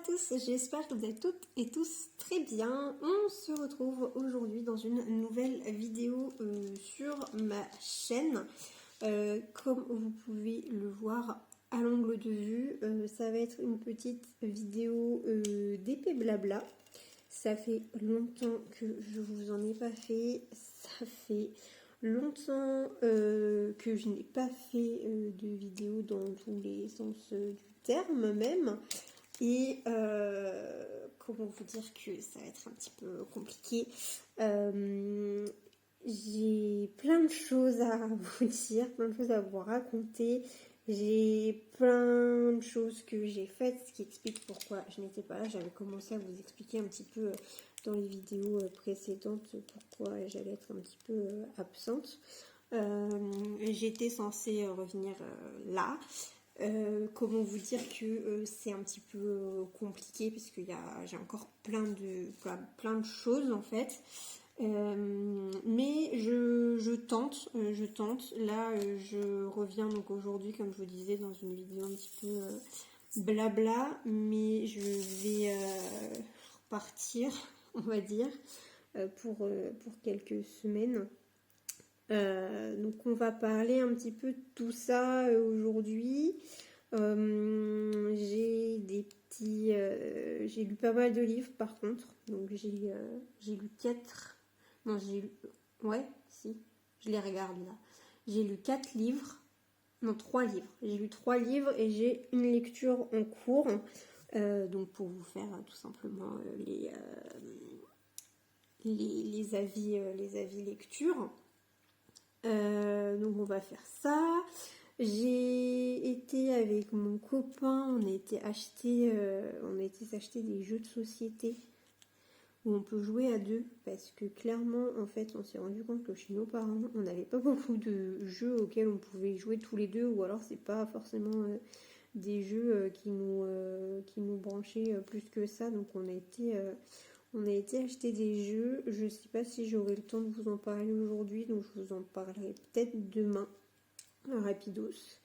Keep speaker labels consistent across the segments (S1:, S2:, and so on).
S1: tous, j'espère que vous êtes toutes et tous très bien. On se retrouve aujourd'hui dans une nouvelle vidéo sur ma chaîne. Comme vous pouvez le voir à l'angle de vue, ça va être une petite vidéo d'épée blabla. Ça fait longtemps que je vous en ai pas fait, ça fait longtemps que je n'ai pas fait de vidéo dans tous les sens du terme même. Et comment vous dire que ça va être un petit peu compliqué. J'ai plein de choses à vous dire, plein de choses à vous raconter. J'ai plein de choses que j'ai faites, ce qui explique pourquoi je n'étais pas là. J'avais commencé à vous expliquer un petit peu dans les vidéos précédentes pourquoi j'allais être un petit peu absente. J'étais censée revenir là. Comment vous dire que c'est un petit peu compliqué parce que j'ai encore plein de choses en fait. Mais je tente. Là, je reviens donc aujourd'hui, comme je vous disais, dans une vidéo un petit peu blabla, mais je vais repartir, on va dire, pour quelques semaines. Donc on va parler un petit peu de tout ça aujourd'hui. J'ai lu pas mal de livres par contre. Donc j'ai lu 4. Non, ouais, si, je les regarde là. J'ai lu 4 livres. Non, 3 livres. J'ai lu 3 livres et j'ai une lecture en cours. Donc pour vous faire tout simplement les avis lecture. Donc on va faire ça. J'ai été avec mon copain, on a été s'acheter des jeux de société où on peut jouer à deux, parce que clairement en fait on s'est rendu compte que chez nos parents on n'avait pas beaucoup de jeux auxquels on pouvait jouer tous les deux, ou alors c'est pas forcément des jeux qui nous branchaient plus que ça. Donc on a été acheter des jeux. Je ne sais pas si j'aurai le temps de vous en parler aujourd'hui, donc je vous en parlerai peut-être demain, rapidos.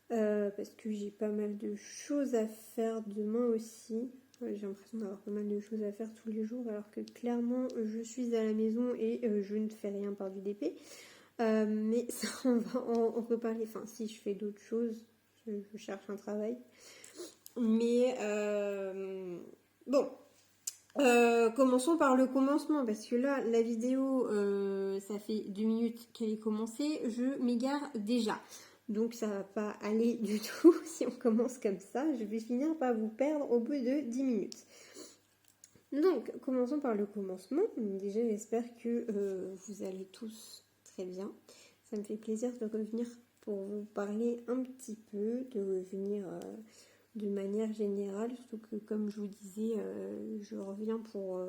S1: Parce que j'ai pas mal de choses à faire demain aussi. J'ai l'impression d'avoir pas mal de choses à faire tous les jours, alors que clairement je suis à la maison et je ne fais rien par du DP. Mais ça, on va en reparler. Enfin, si je fais d'autres choses, je cherche un travail. Mais bon. Commençons par le commencement, parce que là, la vidéo, ça fait 2 minutes qu'elle est commencée, je m'égare déjà. Donc ça va pas aller du tout si on commence comme ça. Je vais finir par vous perdre au bout de 10 minutes. Donc, commençons par le commencement. Déjà, j'espère que vous allez tous très bien. Ça me fait plaisir de revenir pour vous parler un petit peu, de revenir de manière générale, surtout que comme je vous disais, je reviens pour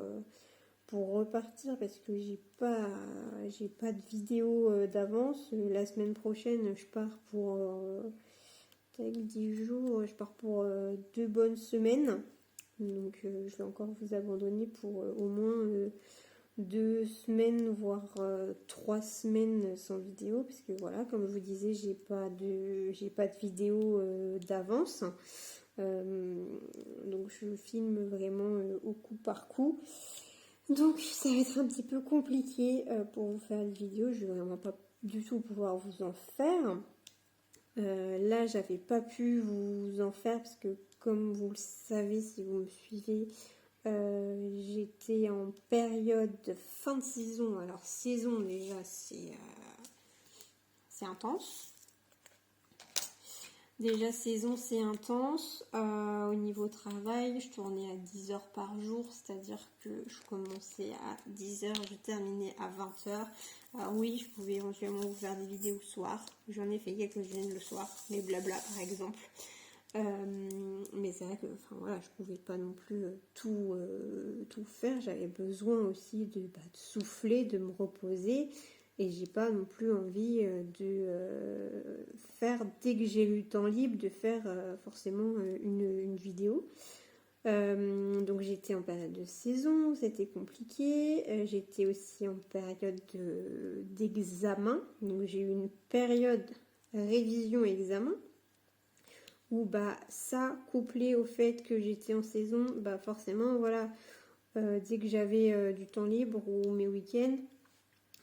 S1: repartir parce que j'ai pas de vidéo d'avance. La semaine prochaine, je pars pour 10 jours, je pars pour 2 bonnes semaines. Donc je vais encore vous abandonner pour au moins 2 semaines, voire 3 semaines sans vidéo, parce que voilà, comme je vous disais, j'ai pas de vidéo d'avance. Donc je filme vraiment au coup par coup. Donc ça va être un petit peu compliqué pour vous faire une vidéo. Je vais vraiment pas du tout pouvoir vous en faire. Là, j'avais pas pu vous en faire parce que, comme vous le savez, si vous me suivez, j'étais en période de fin de saison. Alors saison déjà, c'est intense. Déjà saison, c'est intense. Au niveau travail, je tournais à 10 heures par jour, c'est-à-dire que je commençais à 10 heures, je terminais à 20 heures. Alors oui, je pouvais éventuellement vous faire des vidéos le soir. J'en ai fait quelques-unes le soir, les blabla par exemple. Mais c'est vrai que voilà, je pouvais pas non plus tout faire. J'avais besoin aussi de souffler, de me reposer. Et j'ai pas non plus envie de faire, dès que j'ai eu le temps libre, de faire forcément une vidéo. Donc j'étais en période de saison, c'était compliqué. J'étais aussi en période d'examen. Donc j'ai eu une période révision-examen où bah ça couplé au fait que j'étais en saison, bah forcément voilà, dès que j'avais du temps libre ou mes week-ends,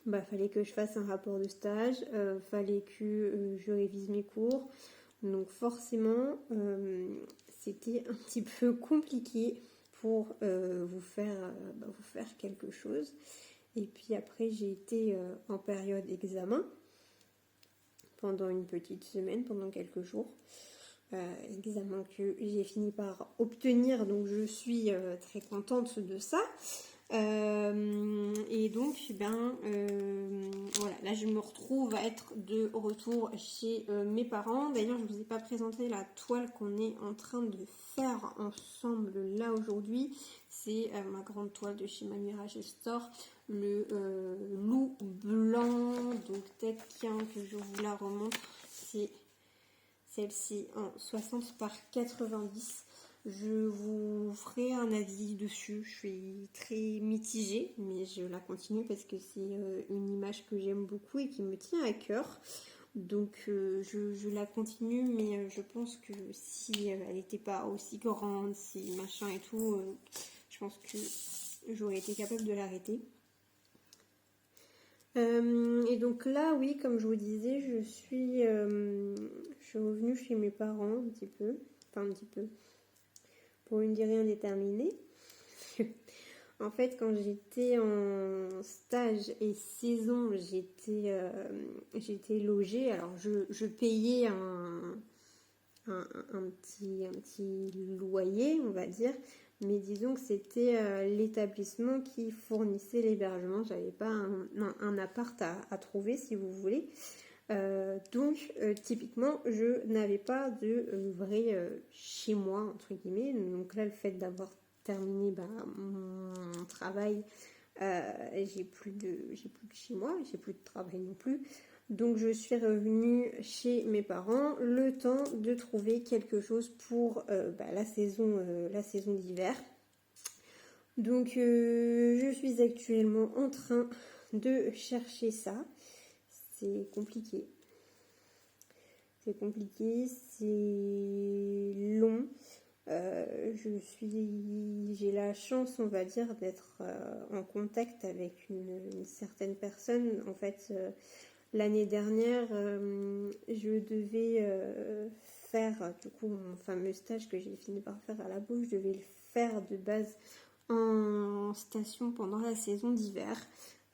S1: bah fallait que je fasse un rapport de stage, fallait que je révise mes cours, donc forcément c'était un petit peu compliqué pour vous faire quelque chose. Et puis après j'ai été en période examen pendant une petite semaine, pendant quelques jours. Examen que j'ai fini par obtenir, donc je suis très contente de ça. Et donc, voilà, là je me retrouve à être de retour chez mes parents. D'ailleurs, je ne vous ai pas présenté la toile qu'on est en train de faire ensemble là aujourd'hui. C'est ma grande toile de chez Mirage Store, le loup blanc. Donc, peut-être que je vous la remontre. C'est celle-ci en 60 par 90. Je vous ferai un avis dessus. Je suis très mitigée, mais je la continue parce que c'est une image que j'aime beaucoup et qui me tient à cœur. Donc je la continue, mais je pense que si elle n'était pas aussi grande, si machin et tout, je pense que j'aurais été capable de l'arrêter. Et donc là, oui, comme je vous disais, je suis revenue chez mes parents un petit peu, pour une durée indéterminée. En fait, quand j'étais en stage et saison, j'étais logée. Alors, je payais un petit loyer, on va dire. Mais disons que c'était l'établissement qui fournissait l'hébergement. J'avais pas un appart à trouver, si vous voulez. Donc, typiquement, je n'avais pas de vrai chez moi, entre guillemets. Donc là, le fait d'avoir terminé mon travail, j'ai plus de chez moi, j'ai plus de travail non plus. Donc je suis revenue chez mes parents le temps de trouver quelque chose pour la saison d'hiver. Donc je suis actuellement en train de chercher ça. C'est compliqué. C'est long. J'ai la chance, on va dire, d'être en contact avec une certaine personne. En fait, l'année dernière, je devais faire du coup mon fameux stage que j'ai fini par faire à la bouche. Je devais le faire de base en station pendant la saison d'hiver.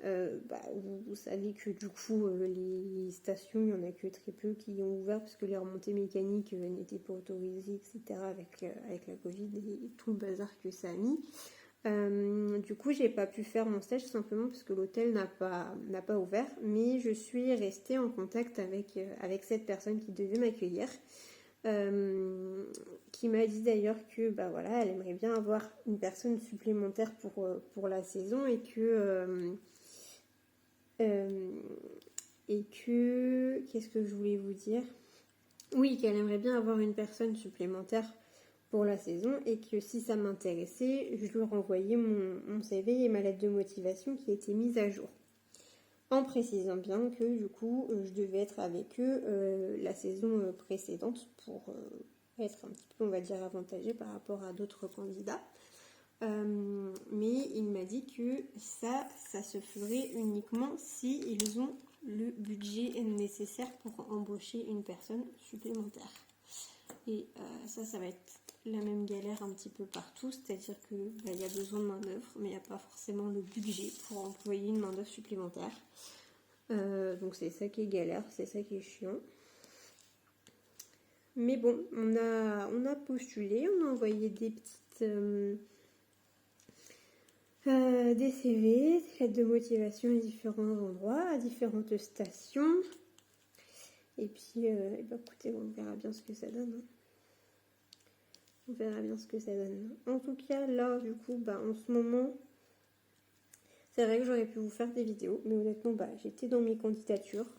S1: Vous savez que du coup les stations, il n'y en a que très peu qui ont ouvert parce que les remontées mécaniques n'étaient pas autorisées, etc. avec la Covid et tout le bazar que ça a mis. Du coup, j'ai pas pu faire mon stage tout simplement parce que l'hôtel n'a pas ouvert, mais je suis restée en contact avec cette personne qui devait m'accueillir, qui m'a dit d'ailleurs que elle aimerait bien avoir une personne supplémentaire pour la saison et que qu'est-ce que je voulais vous dire? Oui, qu'elle aimerait bien avoir une personne supplémentaire pour la saison et que si ça m'intéressait, je lui renvoyais mon CV et ma lettre de motivation qui était mise à jour. En précisant bien que du coup, je devais être avec eux la saison précédente pour être un petit peu, on va dire, avantagée par rapport à d'autres candidats. Mais il m'a dit que ça se ferait uniquement si ils ont le budget nécessaire pour embaucher une personne supplémentaire. Et ça va être la même galère un petit peu partout, c'est-à-dire que y a besoin de main d'œuvre, mais il n'y a pas forcément le budget pour employer une main d'œuvre supplémentaire. Donc c'est ça qui est galère, c'est ça qui est chiant. Mais bon, on a postulé, on a envoyé des petites des CV, des lettres de motivation à différents endroits, à différentes stations. Et puis, écoutez, on verra bien ce que ça donne. On verra bien ce que ça donne. En tout cas, là, du coup, en ce moment, c'est vrai que j'aurais pu vous faire des vidéos, mais honnêtement, j'étais dans mes candidatures.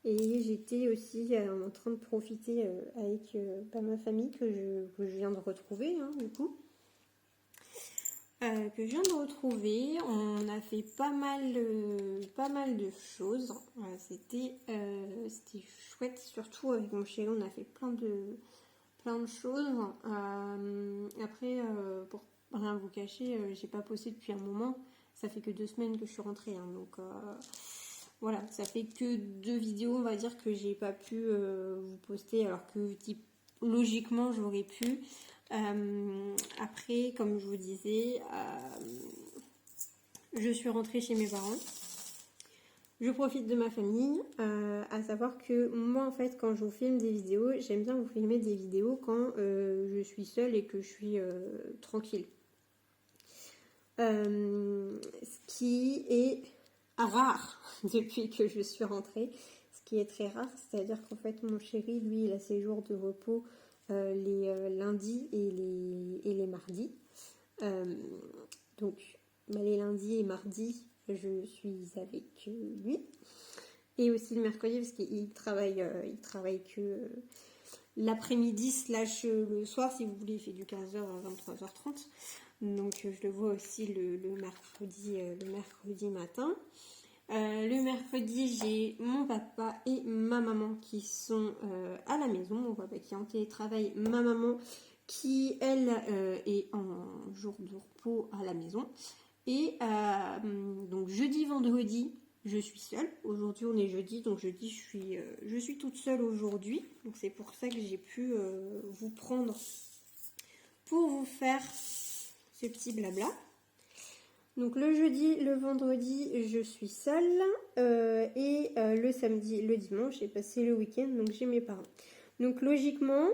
S1: Et j'étais aussi en train de profiter avec ma famille que je viens de retrouver, du coup. Que je viens de retrouver. On a fait pas mal de choses. C'était chouette, surtout avec mon chéri, on a fait plein plein de choses. Après, pour rien vous cacher, j'ai pas posté depuis un moment. Ça fait que 2 semaines que je suis rentrée, hein, donc voilà, ça fait que 2 vidéos, on va dire, que j'ai pas pu vous poster, alors que logiquement j'aurais pu. Après, comme je vous disais, je suis rentrée chez mes parents. Je profite de ma famille, à savoir que moi en fait quand je vous filme des vidéos, j'aime bien vous filmer des vidéos quand je suis seule et que je suis tranquille. Ce qui est rare depuis que je suis rentrée, ce qui est très rare, c'est-à-dire qu'en fait mon chéri, lui, il a ses jours de repos les lundis et les mardis. Donc les lundis et mardis, je suis avec lui. Et aussi le mercredi parce qu'il travaille que l'après-midi / le soir, si vous voulez, il fait du 15h à 23h30. Donc je le vois aussi le mercredi matin. Le mercredi, j'ai mon papa et ma maman qui sont à la maison. Mon papa qui est en télétravail, ma maman qui, elle, est en jour de repos à la maison. Et donc jeudi, vendredi, je suis seule. Aujourd'hui, on est jeudi, donc jeudi, je suis toute seule aujourd'hui. Donc c'est pour ça que j'ai pu vous prendre pour vous faire ce petit blabla. Donc le jeudi, le vendredi, je suis seule. Et le samedi, le dimanche, j'ai passé le week-end, donc j'ai mes parents. Donc logiquement,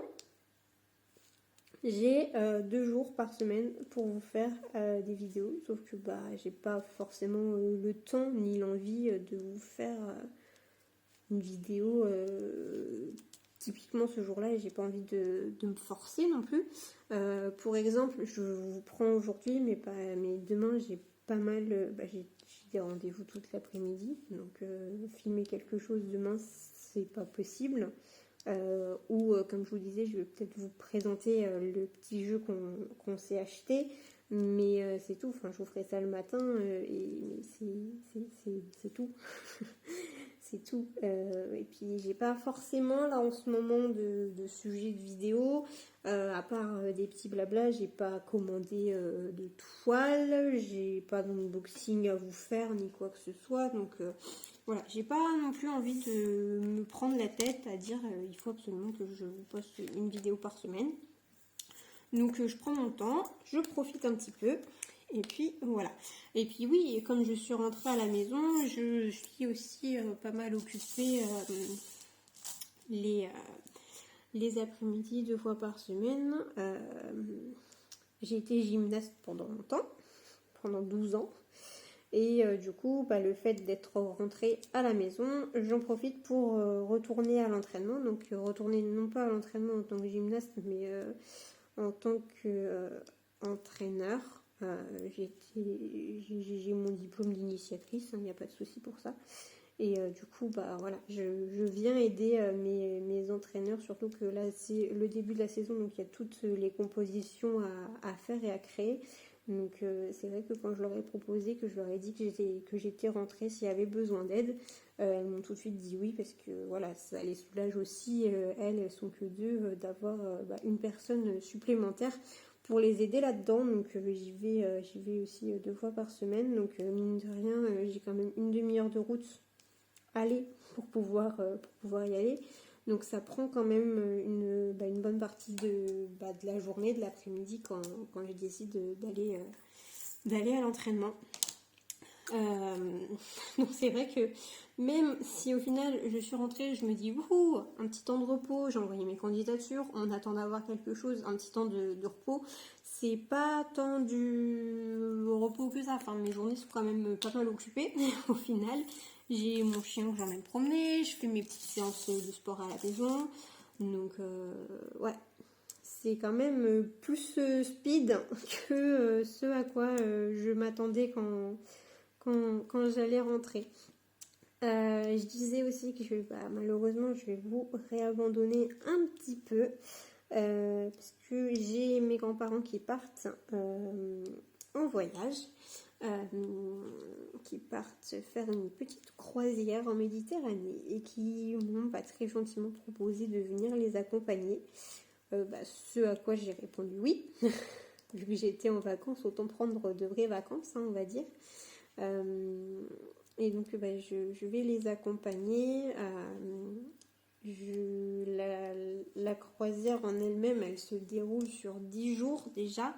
S1: j'ai 2 jours par semaine pour vous faire des vidéos, sauf que j'ai pas forcément le temps ni l'envie de vous faire une vidéo typiquement ce jour-là, et j'ai pas envie de me forcer non plus. Pour exemple, je vous prends aujourd'hui, mais demain j'ai pas mal, j'ai des rendez-vous toute l'après-midi, donc filmer quelque chose demain c'est pas possible. Ou comme je vous disais, je vais peut-être vous présenter le petit jeu qu'on s'est acheté, mais c'est tout. Enfin, je vous ferai ça le matin, mais c'est tout. C'est tout. Et puis j'ai pas forcément là en ce moment de sujet de vidéo, à part des petits blabla. J'ai pas commandé de toile, j'ai pas d'unboxing à vous faire ni quoi que ce soit, donc voilà, j'ai pas non plus envie de me prendre la tête à dire il faut absolument que je vous poste une vidéo par semaine. Donc je prends mon temps, je profite un petit peu. Et puis voilà. Et puis oui, comme je suis rentrée à la maison, je suis aussi pas mal occupée les après-midi 2 fois par semaine. J'ai été gymnaste pendant longtemps, pendant 12 ans. Et du coup, le fait d'être rentrée à la maison, j'en profite pour retourner à l'entraînement. Donc retourner non pas à l'entraînement en tant que gymnaste, mais en tant qu'entraîneur. J'ai mon diplôme d'initiatrice, il n'y a pas de souci pour ça. Et du coup, voilà, je viens aider mes entraîneurs, surtout que là, c'est le début de la saison, donc il y a toutes les compositions à faire et à créer. Donc c'est vrai que quand je leur ai proposé, que je leur ai dit que j'étais rentrée s'il y avait besoin d'aide, elles m'ont tout de suite dit oui, parce que voilà, ça les soulage aussi, elles sont que 2, d'avoir une personne supplémentaire pour les aider là-dedans. Donc j'y vais aussi 2 fois par semaine, donc mine de rien, j'ai quand même une demi-heure de route aller pour pouvoir y aller. Donc ça prend quand même une bonne partie de la journée, de l'après-midi quand je décide d'aller à l'entraînement. Donc c'est vrai que même si au final je suis rentrée, je me dis wouhou, un petit temps de repos, j'ai envoyé mes candidatures, on attend d'avoir quelque chose, un petit temps de repos, c'est pas tant du repos que ça. Enfin, mes journées sont quand même pas mal occupées au final. J'ai mon chien que j'emmène promener, je fais mes petites séances de sport à la maison. Donc ouais, c'est quand même plus speed que ce à quoi je m'attendais quand j'allais rentrer. Je disais aussi que malheureusement je vais vous réabandonner un petit peu parce que j'ai mes grands-parents qui partent en voyage, qui partent faire une petite croisière en Méditerranée et qui m'ont très gentiment proposé de venir les accompagner. ce à quoi j'ai répondu oui. Vu que j'étais en vacances, autant prendre de vraies vacances, hein, on va dire. Et donc je vais les accompagner. La croisière en elle-même, elle se déroule sur 10 jours déjà.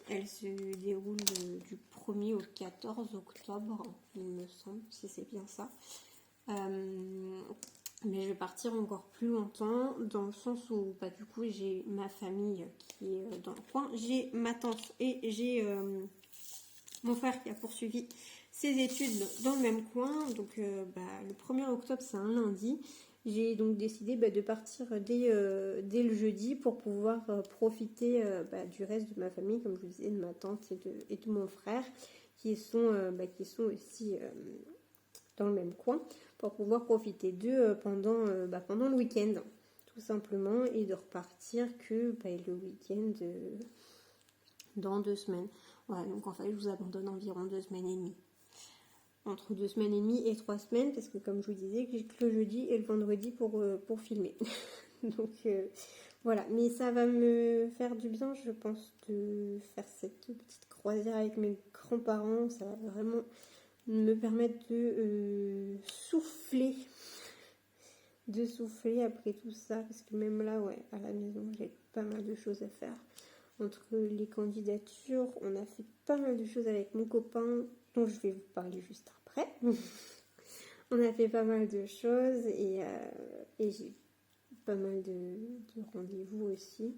S1: Elle se déroule du 1er au 14 octobre, il me semble, si c'est bien ça. Mais je vais partir encore plus longtemps, dans le sens où du coup j'ai ma famille qui est dans le coin, j'ai ma tante et j'ai mon frère qui a poursuivi ses études dans le même coin. Donc le 1er octobre c'est un lundi. J'ai donc décidé de partir dès le jeudi pour pouvoir profiter du reste de ma famille, comme je vous disais, de ma tante et de mon frère, qui sont aussi dans le même coin, pour pouvoir profiter d'eux pendant le week-end, tout simplement, et de repartir que le week-end dans 2 semaines. Voilà, donc en fait, je vous abandonne environ 2 semaines et demie. Entre 2 semaines et demie et 3 semaines, parce que comme je vous disais, j'ai que le jeudi et le vendredi pour filmer. Donc voilà, mais ça va me faire du bien, je pense, de faire cette petite croisière avec mes grands-parents. Ça va vraiment me permettre de souffler après tout ça, parce que même là, à la maison, j'ai pas mal de choses à faire. Entre les candidatures, on a fait pas mal de choses avec mon copain, dont je vais vous parler juste après. On a fait pas mal de choses et j'ai pas mal de rendez-vous aussi.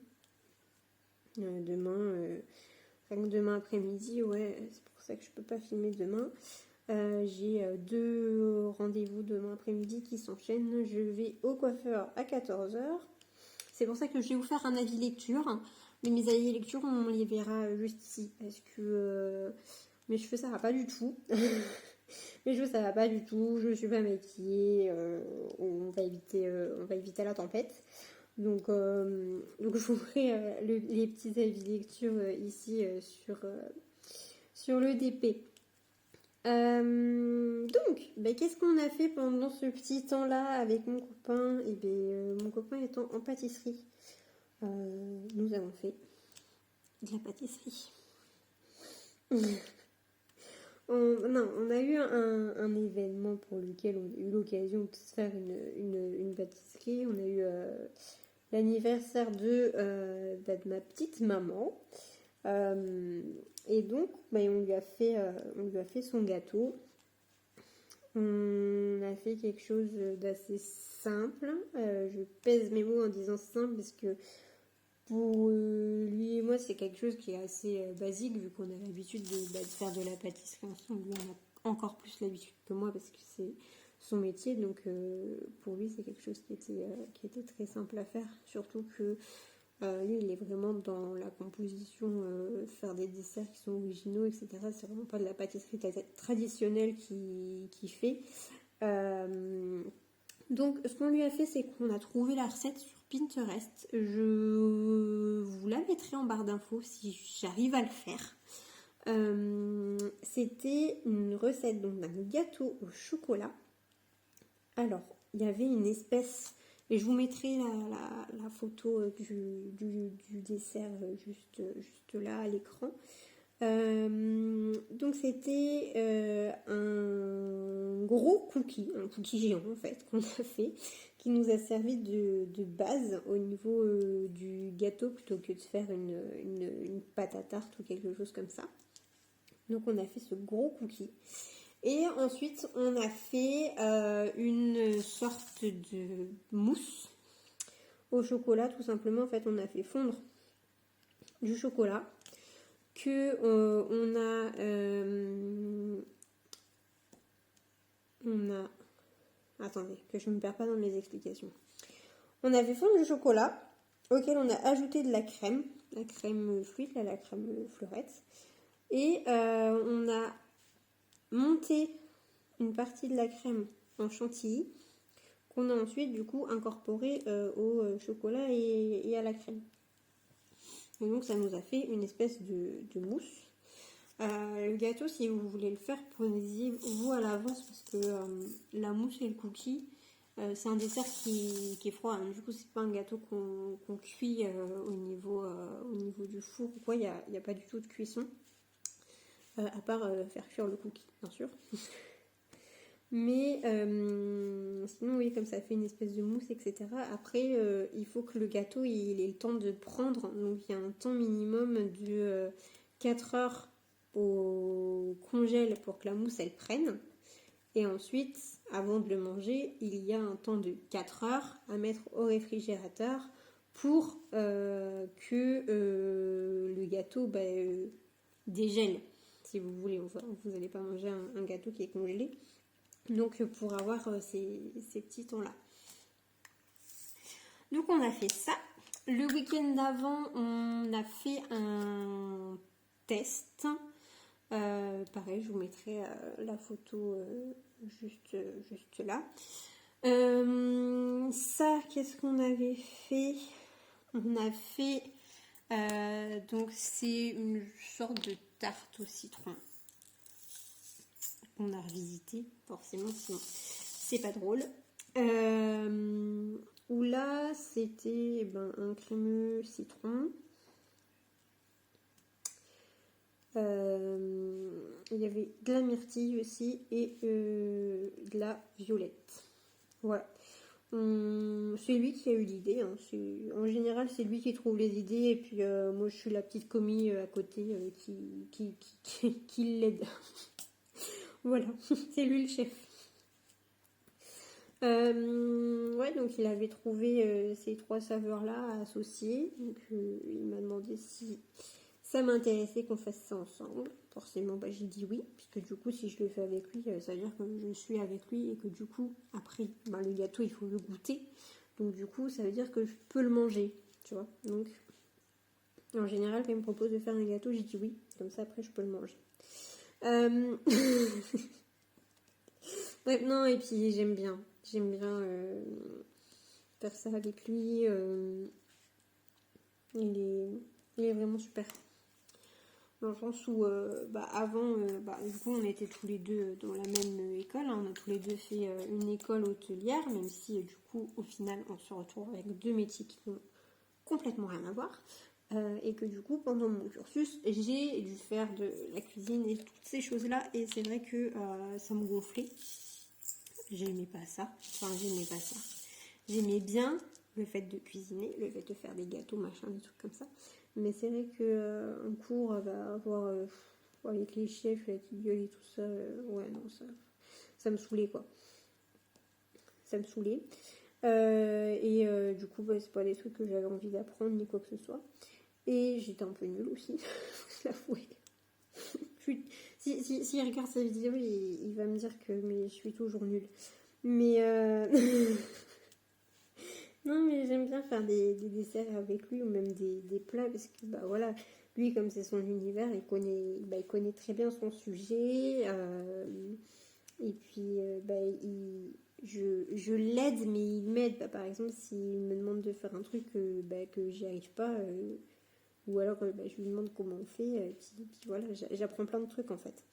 S1: Demain après-midi, c'est pour ça que je peux pas filmer demain. J'ai 2 rendez-vous demain après-midi qui s'enchaînent. Je vais au coiffeur à 14h. C'est pour ça que je vais vous faire un avis lecture. Mais mes avis lecture, on les verra juste ici. Parce que mes cheveux, ça va pas du tout. Mes cheveux, ça va pas du tout. Je suis pas maquillée. On va éviter la tempête. Donc je vous ferai les petits avis lecture ici sur le DP. Donc, qu'est-ce qu'on a fait pendant ce petit temps-là avec mon copain? Mon copain étant en pâtisserie, nous avons fait de la pâtisserie. On a eu un événement pour lequel on a eu l'occasion de se faire une pâtisserie. On a eu l'anniversaire de ma petite maman. Et donc, on lui a fait son gâteau. On a fait quelque chose d'assez simple. Je pèse mes mots en disant simple parce que pour lui et moi, c'est quelque chose qui est assez basique, vu qu'on a l'habitude de faire de la pâtisserie ensemble. Lui, on a encore plus l'habitude que moi parce que c'est son métier. Donc, pour lui, c'est quelque chose qui était très simple à faire. Surtout que lui, il est vraiment dans la composition, faire des desserts qui sont originaux, etc. C'est vraiment pas de la pâtisserie traditionnelle qui fait. Donc, ce qu'on lui a fait, c'est qu'on a trouvé la recette sur Pinterest. Je vous la mettrai en barre d'infos si j'arrive à le faire. C'était une recette d'un gâteau au chocolat. Alors, il y avait une espèce... Et je vous mettrai la photo du dessert juste là à l'écran. Donc c'était un gros cookie, un cookie géant en fait qu'on a fait, qui nous a servi de base au niveau du gâteau plutôt que de faire une pâte à tarte ou quelque chose comme ça. Donc on a fait ce gros cookie. Et ensuite, on a fait une sorte de mousse au chocolat, tout simplement. En fait, on a fait fondre du chocolat que Attendez, que je ne me perds pas dans mes explications. On a fait fondre du chocolat auquel on a ajouté de la crème fluide, la crème fleurette. Et on a monter une partie de la crème en chantilly qu'on a ensuite du coup incorporé au chocolat et à la crème. Et donc ça nous a fait une espèce de mousse. Le gâteau, si vous voulez le faire, prenez-y vous à l'avance parce que la mousse et le cookie, C'est un dessert qui est froid, hein. Du coup c'est pas un gâteau qu'on cuit au niveau du four ou quoi, il n'y a pas du tout de cuisson. À part faire cuire le cookie, bien sûr. Mais sinon, oui, comme ça fait une espèce de mousse, etc. Après, il faut que le gâteau il ait le temps de prendre. Donc, il y a un temps minimum de 4 heures au congèle pour que la mousse elle prenne. Et ensuite, avant de le manger, il y a un temps de 4 heures à mettre au réfrigérateur pour que le gâteau dégèle. Si vous voulez, vous n'allez pas manger un gâteau qui est congelé. Donc pour avoir ces petits temps-là. Donc on a fait ça. Le week-end d'avant, on a fait un test. Pareil, je vous mettrai la photo juste là. Ça, qu'est-ce qu'on avait fait? On a fait... donc c'est une sorte de tarte au citron. On a revisité, forcément, sinon c'est pas drôle. Où là, c'était un crémeux citron. Il y avait de la myrtille aussi et de la violette. Voilà. C'est lui qui a eu l'idée. Hein. En général, c'est lui qui trouve les idées et puis moi, je suis la petite commis à côté qui l'aide. Voilà, c'est lui le chef. Ouais, donc il avait trouvé ces 3 saveurs-là associées. Donc il m'a demandé si ça m'intéressait qu'on fasse ça ensemble. Forcément, j'ai dit oui, puisque du coup, si je le fais avec lui, ça veut dire que je suis avec lui et que du coup, après, le gâteau, il faut le goûter. Donc du coup, ça veut dire que je peux le manger, tu vois. Donc, en général, quand il me propose de faire un gâteau, j'ai dit oui. Comme ça, après, je peux le manger. Ouais, non, et puis j'aime bien faire ça avec lui. Il est vraiment super. Dans le sens où, avant, du coup, on était tous les deux dans la même école. Hein. On a tous les deux fait une école hôtelière, même si, du coup, au final, on se retrouve avec 2 métiers qui n'ont complètement rien à voir. Et que, du coup, pendant mon cursus, j'ai dû faire de la cuisine et toutes ces choses-là. Et c'est vrai que ça me gonflait. J'aimais pas ça. J'aimais bien le fait de cuisiner, le fait de faire des gâteaux, machin, des trucs comme ça. Mais c'est vrai que un cours avoir avec les chefs qui gueulent et tout ça, ouais non, ça me saoulait quoi. Ça me saoulait. Du coup, c'est pas des trucs que j'avais envie d'apprendre ni quoi que ce soit. Et j'étais un peu nulle aussi, faut se l'avouer. Si il regarde sa vidéo, il va me dire que mais je suis toujours nulle. Mais non, mais j'aime bien faire des desserts avec lui ou même des plats parce que voilà, lui comme c'est son univers, il connaît très bien son sujet. Et puis je l'aide, mais il m'aide. Par exemple, s'il me demande de faire un truc que j'y arrive pas, ou alors je lui demande comment on fait, et puis voilà, j'apprends plein de trucs en fait.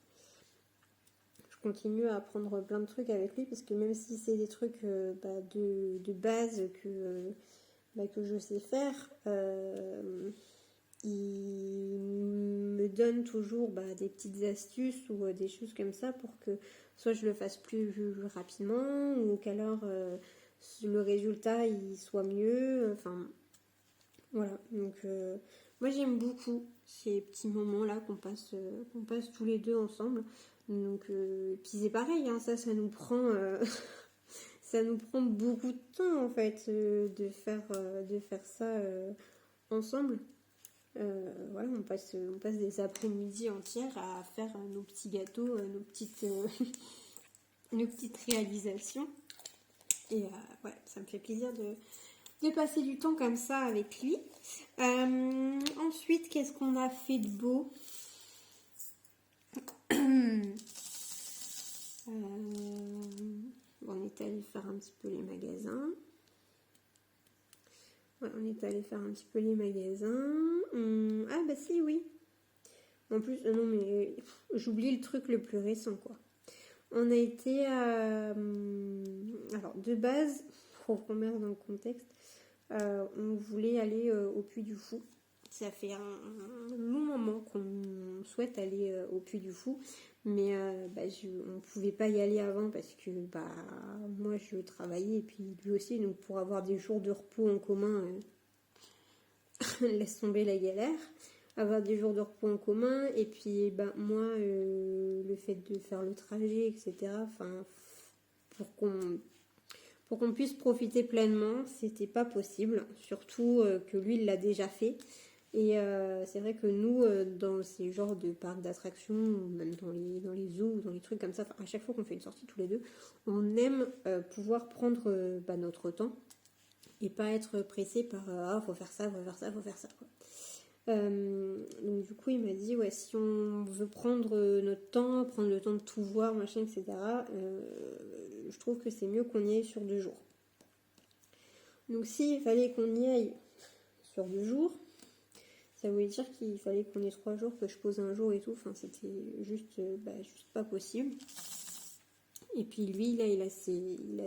S1: Je continue à apprendre plein de trucs avec lui parce que même si c'est des trucs de base que je sais faire, il me donne toujours des petites astuces ou des choses comme ça pour que soit je le fasse plus rapidement ou qu'alors le résultat il soit mieux. Enfin, voilà. Donc, moi j'aime beaucoup ces petits moments-là qu'on passe tous les deux ensemble. Donc, puis c'est pareil, hein, ça nous prend. Ça nous prend beaucoup de temps en fait de faire ça ensemble. Voilà, on passe des après-midi entières à faire nos petits gâteaux, nos petites réalisations. Et ouais, ça me fait plaisir de passer du temps comme ça avec lui. Ensuite, qu'est-ce qu'on a fait de beau? On est allé faire un petit peu les magasins. Ouais, on est allé faire un petit peu les magasins. Ah bah si, oui. En plus, non mais j'oublie le truc le plus récent quoi. On a été à... Alors, de base, pour remettre dans le contexte, on voulait aller au Puy du Fou. Ça fait un long moment qu'on souhaite aller au Puy du Fou, mais on ne pouvait pas y aller avant parce que moi je travaillais et puis lui aussi, donc pour avoir des jours de repos en commun, laisse tomber la galère. Avoir des jours de repos en commun et puis moi le fait de faire le trajet, etc., pour qu'on puisse profiter pleinement, c'était pas possible, surtout que lui il l'a déjà fait. Et c'est vrai que nous, dans ces genres de parcs d'attractions, même dans les zoos, dans les trucs comme ça, à chaque fois qu'on fait une sortie tous les deux, on aime pouvoir prendre notre temps et pas être pressé par faut faire ça, faut faire ça, faut faire ça, quoi. Donc du coup il m'a dit si on veut prendre notre temps, prendre le temps de tout voir, machin, etc., je trouve que c'est mieux qu'on y aille sur 2 jours. Donc s'il fallait qu'on y aille sur 2 jours, ça voulait dire qu'il fallait qu'on ait 3 jours, que je pose un jour et tout, c'était juste pas possible. Et puis lui là il a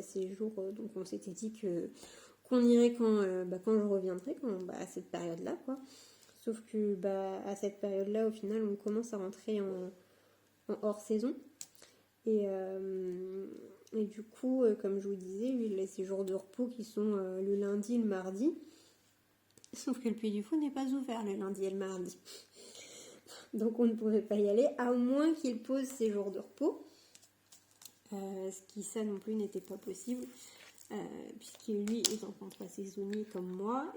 S1: ses jours, donc on s'était dit qu'on irait quand je reviendrai, à cette période là, quoi. Sauf que à cette période-là, au final, on commence à rentrer en hors saison. Et du coup, comme je vous disais, lui, il a ses jours de repos qui sont le lundi et le mardi. Sauf que le Puy du Fou n'est pas ouvert le lundi et le mardi. Donc on ne pouvait pas y aller, à moins qu'il pose ses jours de repos. Ce qui, ça non plus, n'était pas possible. Puisque lui est en contrat saisonnier comme moi.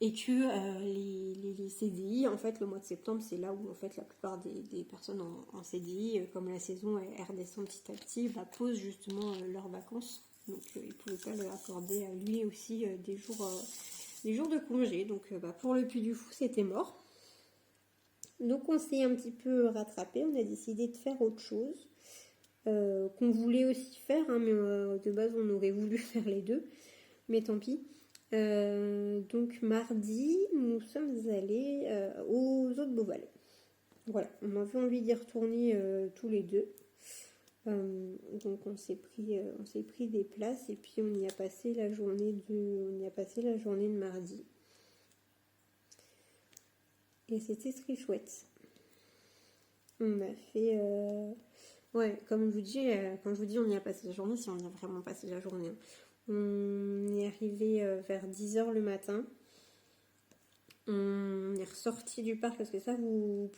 S1: Et que les CDI, en fait, le mois de septembre, c'est là où en fait la plupart des personnes en CDI, comme la saison elle redescend petit à petit, posent justement leurs vacances. Donc ils ne pouvaient pas leur accorder à lui aussi des jours de congé. Donc pour le Puy du Fou, c'était mort. Donc on s'est un petit peu rattrapé, on a décidé de faire autre chose, qu'on voulait aussi faire, mais de base on aurait voulu faire les deux, mais tant pis. Donc mardi, nous sommes allés aux eaux de Beauval. Voilà, on avait envie d'y retourner tous les deux. Donc on s'est pris des places et puis on y a passé la journée de mardi. Et c'était très chouette. On a fait comme je vous dis, quand je vous dis on y a passé la journée, si on y a vraiment passé la journée. On est arrivé vers 10h le matin. On est ressorti du parc, parce que ça, vous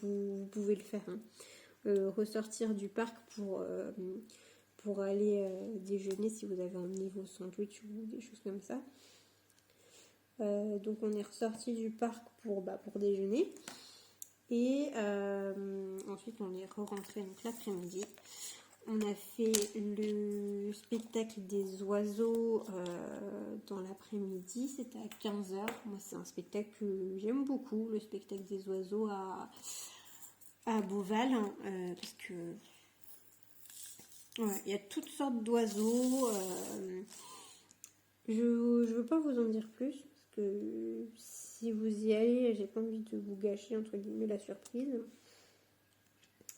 S1: pouvez le faire. Ressortir du parc pour aller déjeuner si vous avez emmené vos sandwichs ou des choses comme ça. Donc on est ressorti du parc pour déjeuner. Et ensuite on est rentré l'après-midi. On a fait le spectacle des oiseaux dans l'après-midi, c'était à 15h. Moi, c'est un spectacle que j'aime beaucoup, le spectacle des oiseaux à Beauval, parce que il y a toutes sortes d'oiseaux. Je veux pas vous en dire plus, parce que si vous y allez, j'ai pas envie de vous gâcher entre guillemets la surprise.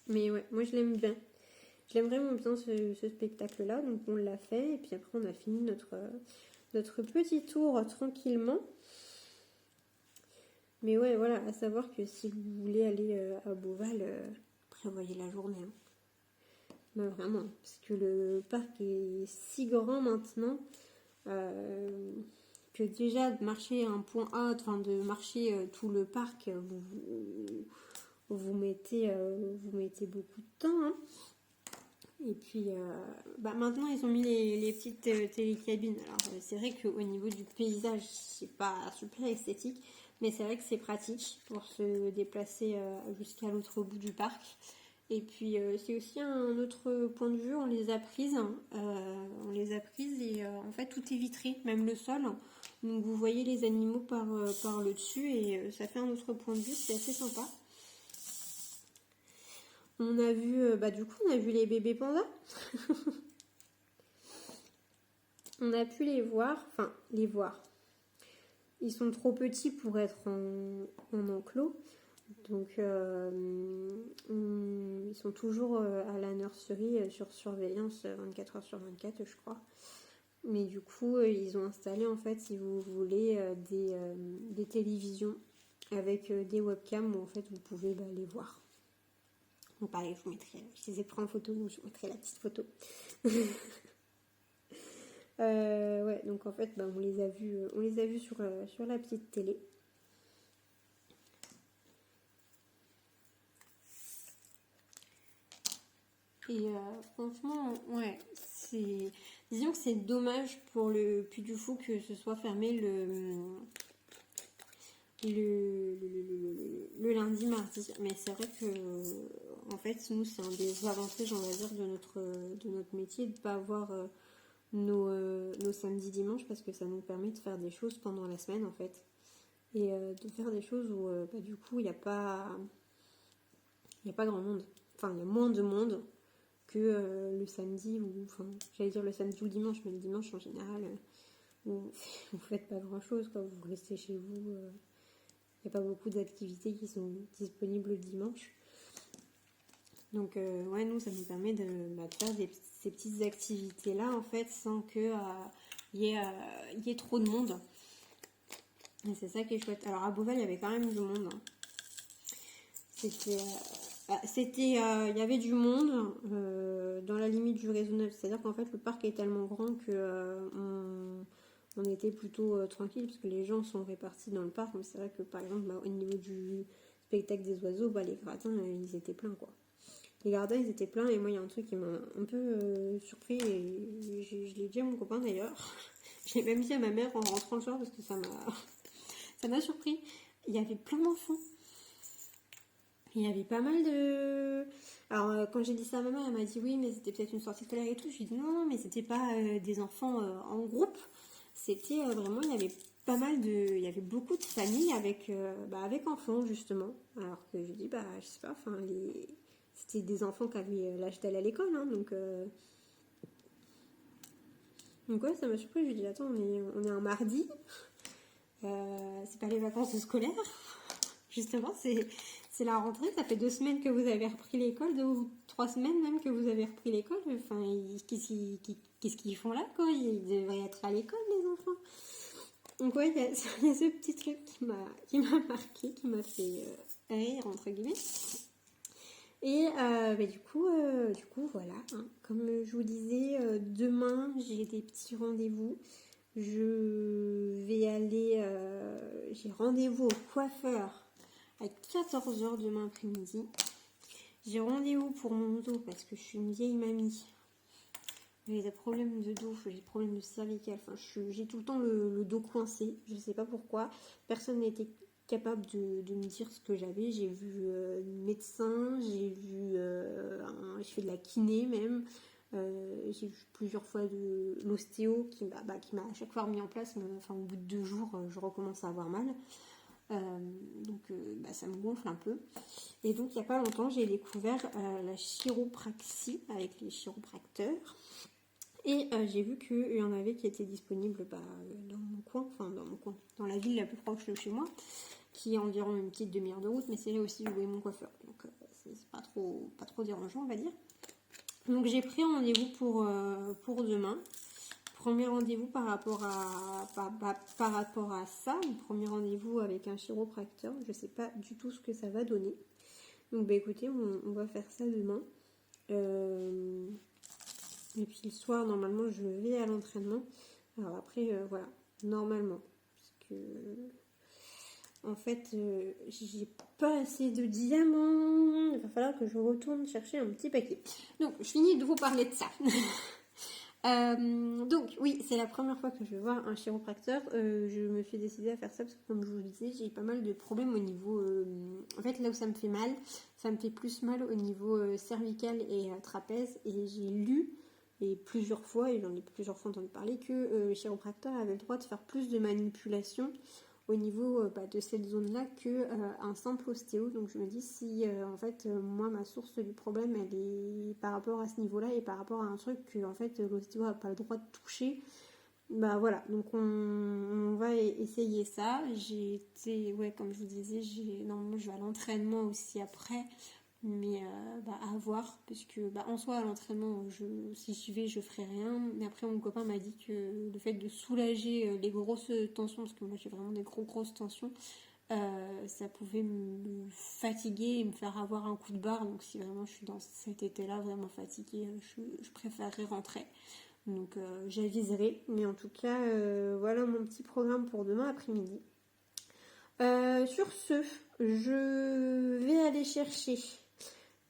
S1: Mais moi je l'aime bien. J'aime vraiment bien ce spectacle-là, donc on l'a fait, et puis après on a fini notre petit tour tranquillement. Mais voilà, à savoir que si vous voulez aller à Beauval, prévoyez la journée. Vraiment, parce que le parc est si grand maintenant, que déjà de marcher un point A, de marcher tout le parc, vous mettez beaucoup de temps. Et puis maintenant ils ont mis les petites télécabines. Alors c'est vrai qu'au niveau du paysage c'est pas super esthétique, mais c'est vrai que c'est pratique pour se déplacer jusqu'à l'autre bout du parc. Et puis c'est aussi un autre point de vue, on les a prises et en fait tout est vitré, même le sol. Donc vous voyez les animaux par le dessus et ça fait un autre point de vue, c'est assez sympa. On a vu, on a vu les bébés pandas. On a pu les voir. Ils sont trop petits pour être en enclos. Donc ils sont toujours à la nurserie sur surveillance 24 heures sur 24 je crois. Mais du coup ils ont installé en fait si vous voulez des télévisions avec des webcams où en fait vous pouvez les voir. Donc pareil je vous mettrai, je les ai pris en photo donc je vous mettrai la petite photo. Ouais donc en fait on les a vus sur la petite télé. Et franchement, ouais, disons que c'est dommage pour le Puy du Fou que ce soit fermé le lundi, mardi. Mais c'est vrai que, en fait, nous, c'est un des avantages, on va dire, de notre métier, de ne pas avoir nos samedis, dimanches, parce que ça nous permet de faire des choses pendant la semaine, en fait. Et de faire des choses où, du coup, il n'y a pas grand monde. Enfin, il y a moins de monde que le samedi ou enfin j'allais dire le samedi ou le dimanche mais le dimanche en général vous faites pas grand chose quoi, vous restez chez vous, il n'y a pas beaucoup d'activités qui sont disponibles le dimanche donc ouais nous ça nous permet de faire ces petites activités là en fait sans que y ait trop de monde et c'est ça qui est chouette. Alors à Beauval il y avait quand même du monde hein. Il y avait du monde dans la limite du raisonnable, c'est-à-dire qu'en fait le parc est tellement grand que on était plutôt tranquille parce que les gens sont répartis dans le parc, mais c'est vrai que par exemple au niveau du spectacle des oiseaux, les gradins ils étaient pleins quoi. Les gradins ils étaient pleins et moi il y a un truc qui m'a un peu surpris et je l'ai dit à mon copain d'ailleurs, je l'ai même dit à ma mère en rentrant le soir parce que ça m'a surpris, il y avait plein d'enfants. Il y avait pas mal de... Alors, quand j'ai dit ça à ma mère, elle m'a dit oui, mais c'était peut-être une sortie scolaire et tout. Je lui ai dit non, mais c'était pas des enfants en groupe. C'était vraiment, il y avait pas mal de... Il y avait beaucoup de familles avec enfants, justement. Alors que je dis, je sais pas, enfin, c'était des enfants qui avaient l'âge d'aller à l'école, hein, donc ouais, ça m'a surpris. Je lui ai dit, attends, on est un mardi. C'est pas les vacances scolaires. Justement, c'est la rentrée, ça fait 2 semaines que vous avez repris l'école, 2 ou 3 semaines même que vous avez repris l'école. Enfin, qu'est-ce qu'ils font là, quoi? Ils devraient être à l'école, les enfants. Donc ouais, il y a ce petit truc qui m'a marqué, qui m'a fait rire, entre guillemets. Et du coup, voilà. Hein. Comme je vous disais, demain, j'ai des petits rendez-vous. Je vais aller... j'ai rendez-vous au coiffeur à 14h demain après-midi. J'ai rendez-vous pour mon dos parce que je suis une vieille mamie. J'ai des problèmes de dos, j'ai des problèmes de cervical. Enfin, j'ai tout le temps le dos coincé. Je sais pas pourquoi. Personne n'a été capable de me dire ce que j'avais. J'ai vu médecin, j'ai fait de la kiné même. J'ai vu plusieurs fois de l'ostéo qui m'a à chaque fois remis en place. Mais, enfin, au bout de 2 jours, je recommence à avoir mal. Ça me gonfle un peu. Et donc il n'y a pas longtemps j'ai découvert la chiropraxie avec les chiropracteurs et j'ai vu qu'il y en avait qui étaient disponibles dans mon coin, dans la ville la plus proche de chez moi, qui est environ une petite demi-heure de route, mais c'est là aussi où est mon coiffeur, donc c'est pas trop dérangeant on va dire. Donc j'ai pris rendez-vous pour demain. Premier rendez-vous par rapport à ça, le premier rendez-vous avec un chiropracteur, je ne sais pas du tout ce que ça va donner. Donc écoutez, on va faire ça demain. Et puis le soir, normalement, je vais à l'entraînement. Alors après, voilà, normalement, parce que en fait, j'ai pas assez de diamants. Il va falloir que je retourne chercher un petit paquet. Donc, je finis de vous parler de ça. Donc oui, c'est la première fois que je vais voir un chiropracteur. Je me suis décidée à faire ça parce que comme je vous le disais, j'ai pas mal de problèmes au niveau... en fait, là où ça me fait mal, ça me fait plus mal au niveau cervical et trapèze. Et j'ai lu, et plusieurs fois, et j'en ai plusieurs fois entendu parler, que le chiropracteur avait le droit de faire plus de manipulations au niveau de cette zone-là qu'un simple ostéo. Donc je me dis si en fait moi ma source du problème elle est par rapport à ce niveau-là et par rapport à un truc que en fait l'ostéo n'a pas le droit de toucher, Bah voilà, donc on va essayer ça. J'ai été, ouais, comme je vous disais, normalement je vais à l'entraînement aussi après, mais bah, à voir, parce que bah, en soi à l'entraînement, si j'y vais, je ferai rien. Mais après mon copain m'a dit que le fait de soulager les grosses tensions, parce que moi j'ai vraiment des grosses tensions, ça pouvait me fatiguer et me faire avoir un coup de barre. Donc si vraiment je suis dans cet été-là vraiment fatiguée, je préférerais rentrer. Donc j'aviserai. Mais en tout cas, voilà mon petit programme pour demain après-midi. Sur ce, je vais aller chercher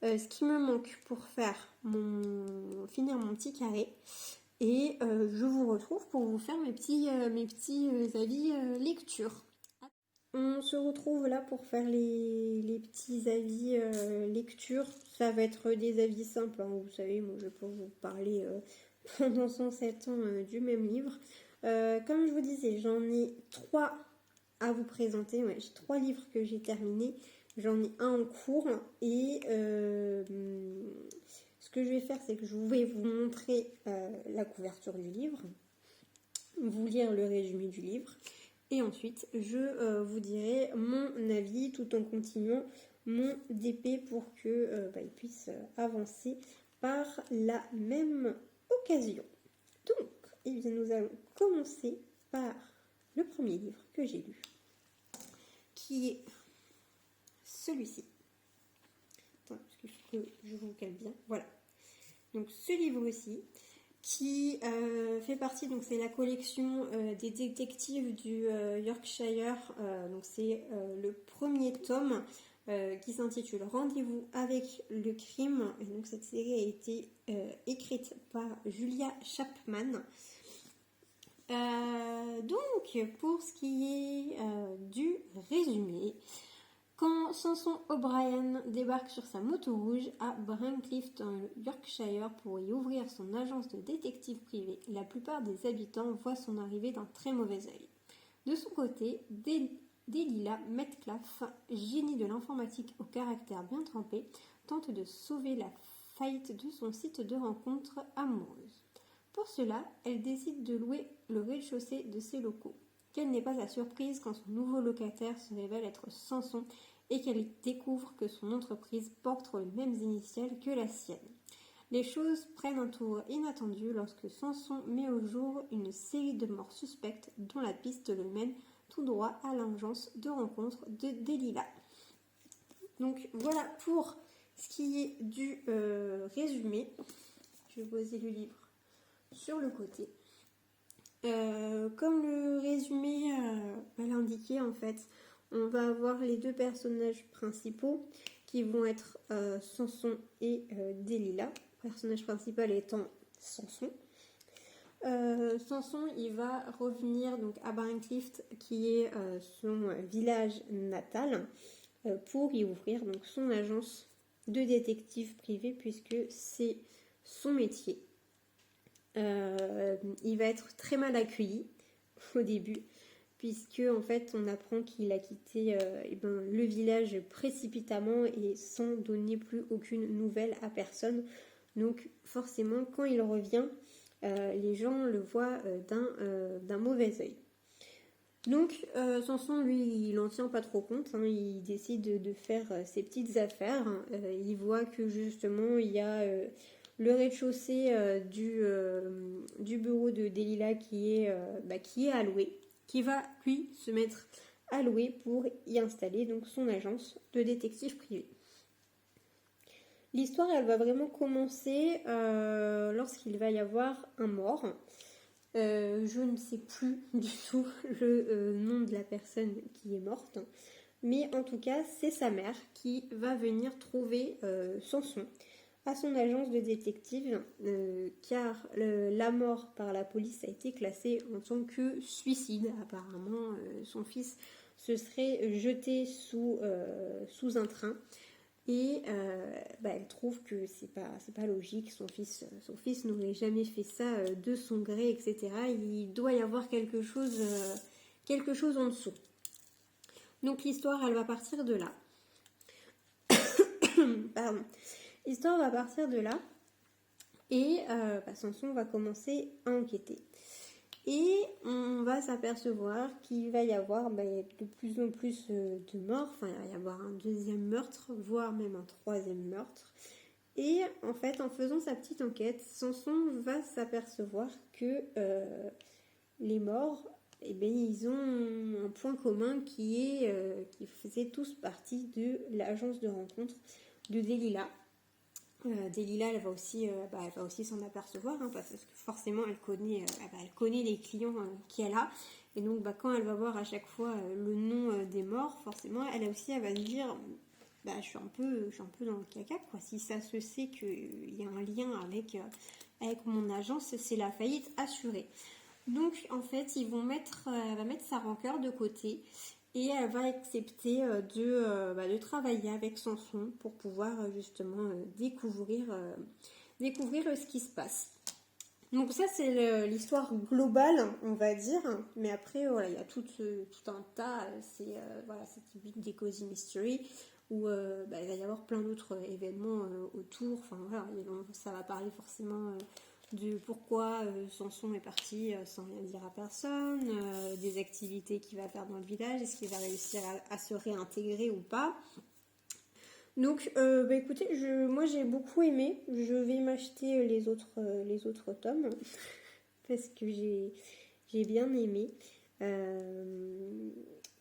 S1: ce qui me manque pour finir mon petit carré. Et je vous retrouve pour vous faire mes petits avis lecture. On se retrouve là pour faire les petits avis lecture. Ça va être des avis simples, hein. Vous savez, moi je peux vous parler pendant 107 ans du même livre. Comme je vous disais, j'en ai 3 à vous présenter. Ouais, j'ai 3 livres que j'ai terminés. J'en ai un en cours. Et ce que je vais faire, c'est que je vais vous montrer la couverture du livre, vous lire le résumé du livre. Et ensuite, je vous dirai mon avis tout en continuant mon DP pour que il puisse avancer par la même occasion. Donc, eh bien, nous allons commencer par le premier livre que j'ai lu, qui est celui-ci. Attends, parce qu'il faut que je vous cale bien. Voilà. Donc, ce livre-ci, qui fait partie, donc c'est la collection des détectives du Yorkshire, donc c'est le premier tome qui s'intitule Rendez-vous avec le crime, et donc cette série a été écrite par Julia Chapman. Donc pour ce qui est du résumé, quand Samson O'Brien débarque sur sa moto rouge à Brincliffe dans le Yorkshire pour y ouvrir son agence de détective privé, la plupart des habitants voient son arrivée d'un très mauvais œil. De son côté, Delilah Metcalf, génie de l'informatique au caractère bien trempé, tente de sauver la faillite de son site de rencontre amoureuse. Pour cela, elle décide de louer le rez-de-chaussée de ses locaux. Quelle n'est pas sa surprise quand son nouveau locataire se révèle être Samson et qu'elle découvre que son entreprise porte les mêmes initiales que la sienne. Les choses prennent un tour inattendu lorsque Samson met au jour une série de morts suspectes dont la piste le mène tout droit à l'agence de rencontre de Delilah. Donc voilà pour ce qui est du résumé. Je vais poser le livre sur le côté. Comme le résumé l'indiquait, en fait, on va avoir les 2 personnages principaux qui vont être Samson et Delilah. Le personnage principal étant Samson. Samson, il va revenir donc à Brincliffe, qui est son village natal, pour y ouvrir donc son agence de détective privé, puisque c'est son métier. Il va être très mal accueilli au début, puisque en fait on apprend qu'il a quitté le village précipitamment et sans donner plus aucune nouvelle à personne. Donc forcément quand il revient, les gens le voient d'un mauvais œil. Donc Samson, lui, il n'en tient pas trop compte, hein. Il décide de faire ses petites affaires. Il voit que justement il y a le rez-de-chaussée du bureau de Delilah qui est à louer, qui va lui se mettre à louer pour y installer donc son agence de détective privé. L'histoire, elle va vraiment commencer lorsqu'il va y avoir un mort. Je ne sais plus du tout le nom de la personne qui est morte, mais en tout cas c'est sa mère qui va venir trouver Samson à son agence de détective, car la mort par la police a été classée en tant que suicide. Apparemment son fils se serait jeté sous un train. Et elle trouve que c'est pas logique, son fils n'aurait jamais fait ça de son gré, etc. Il doit y avoir quelque chose en dessous. Donc l'histoire, elle va partir de là. Pardon. L'histoire va partir de là et Samson va commencer à enquêter. Et on va s'apercevoir qu'il va y avoir de plus en plus de morts, enfin il va y avoir un deuxième meurtre, voire même un troisième meurtre. Et en fait, en faisant sa petite enquête, Samson va s'apercevoir que les morts, eh bien, ils ont un point commun qui est qu'ils faisaient tous partie de l'agence de rencontre de Delilah. Delilah, elle va aussi s'en apercevoir, hein, parce que forcément, elle connaît les clients qu'elle a. Et donc, quand elle va voir à chaque fois le nom des morts, forcément, elle va se dire, je suis un peu dans le caca, quoi. Si ça se sait qu'il y a un lien avec mon agence, c'est la faillite assurée. Donc, en fait, elle va mettre sa rancœur de côté. Et elle va accepter de travailler avec Samson pour pouvoir justement découvrir ce qui se passe. Donc ça c'est l'histoire globale, on va dire. Mais après voilà, il y a tout un tas. C'est typique des Cozy Mystery où il va y avoir plein d'autres événements autour. Enfin voilà, ça va parler forcément de pourquoi Samson est parti sans rien dire à personne, des activités qu'il va faire dans le village, est-ce qu'il va réussir à se réintégrer ou pas. Donc écoutez, moi j'ai beaucoup aimé, je vais m'acheter les autres tomes parce que j'ai bien aimé.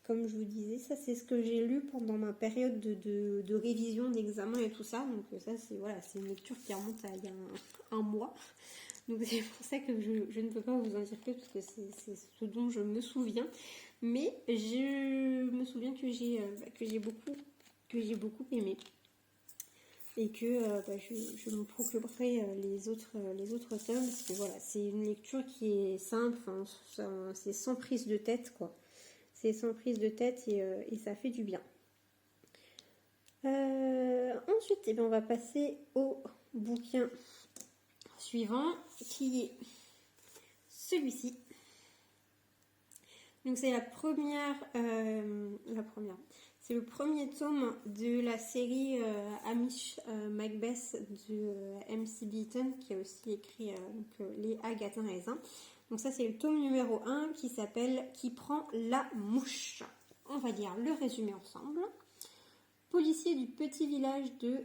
S1: Comme je vous disais, ça c'est ce que j'ai lu pendant ma période de révision, d'examen et tout ça. Donc ça c'est une lecture qui remonte à il y a un mois. Donc c'est pour ça que je ne peux pas vous en dire plus parce que c'est ce dont je me souviens. Mais je me souviens que j'ai beaucoup aimé. Et que je me procurerai les autres tomes parce que voilà, c'est une lecture qui est simple, c'est sans prise de tête quoi. C'est sans prise de tête et ça fait du bien. Ensuite, on va passer au bouquin suivant qui est celui-ci. Donc c'est la première. C'est le premier tome de la série Hamish Macbeth de MC Beaton qui a aussi écrit les Agathin Raisin. Donc ça c'est le tome numéro 1 qui s'appelle Qui prend la mouche. On va lire le résumé ensemble. Policier du petit village de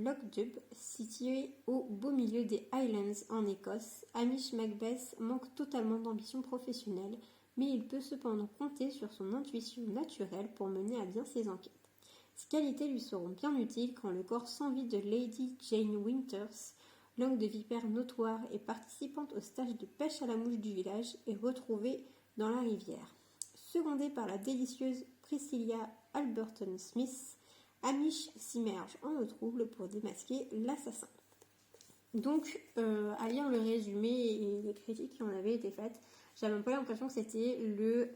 S1: Lockdub, situé au beau milieu des Highlands en Écosse, Hamish Macbeth manque totalement d'ambition professionnelle, mais il peut cependant compter sur son intuition naturelle pour mener à bien ses enquêtes. Ces qualités lui seront bien utiles quand le corps sans vie de Lady Jane Winters, langue de vipère notoire et participante au stage de pêche à la mouche du village, est retrouvé dans la rivière. Secondé par la délicieuse Priscilla Alberton Smith, Hamish s'immerge en eau trouble pour démasquer l'assassin. Donc, à lire le résumé et les critiques qui en avaient été faites, j'avais un peu l'impression que c'était le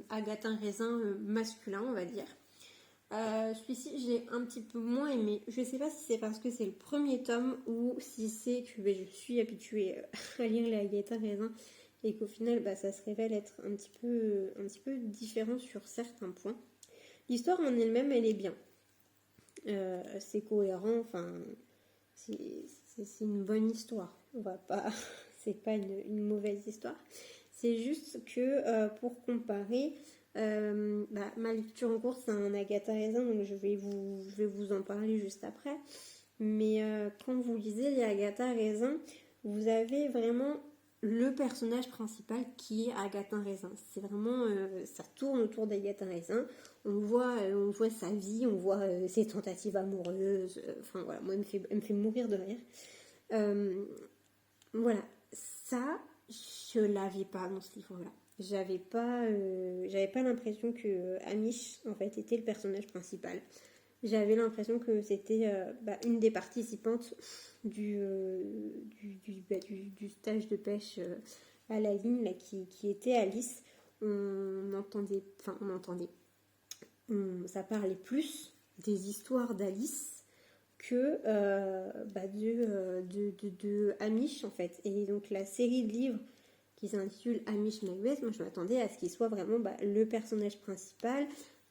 S1: Agathin Raisin masculin, on va dire. Celui-ci, j'ai un petit peu moins aimé. Je ne sais pas si c'est parce que c'est le premier tome ou si c'est que je suis habituée à lire les Agathin Raisin et qu'au final, ça se révèle être un petit peu différent sur certains points. L'histoire en elle-même, elle est bien. C'est cohérent, enfin, c'est une bonne histoire. On va pas, c'est pas une mauvaise histoire. C'est juste que pour comparer, ma lecture en cours c'est un Agatha Raisin, donc je vais vous en parler juste après. Mais quand vous lisez les Agatha Raisin, vous avez vraiment le personnage principal qui est Agatha Raisin. C'est vraiment, ça tourne autour d'Agatha Raisin. On voit sa vie, on voit ses tentatives amoureuses. Enfin voilà, moi elle me fait mourir de rire. Voilà, ça, je l'avais pas dans ce livre-là. J'avais pas l'impression que Hamish en fait était le personnage principal. J'avais l'impression que c'était une des participantes du stage de pêche à la ligne là, qui était Alice. Ça parlait plus des histoires d'Alice que de Hamish en fait. Et donc la série de livres qui s'intitule Hamish Macbeth, moi je m'attendais à ce qu'il soit vraiment le personnage principal,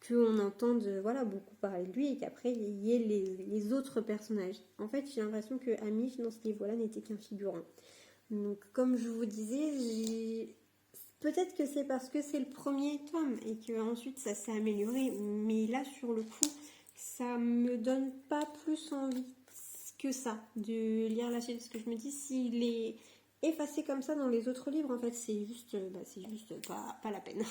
S1: qu'on entende beaucoup parler de lui et qu'après il y ait les autres personnages. En fait, j'ai l'impression que Hamish dans ce livre-là n'était qu'un figurant. Donc comme je vous disais, peut-être que c'est parce que c'est le premier tome et que ensuite ça s'est amélioré, mais là sur le coup, ça me donne pas plus envie que ça de lire la suite, parce que je me dis s'il est effacé comme ça dans les autres livres, en fait c'est juste, pas la peine.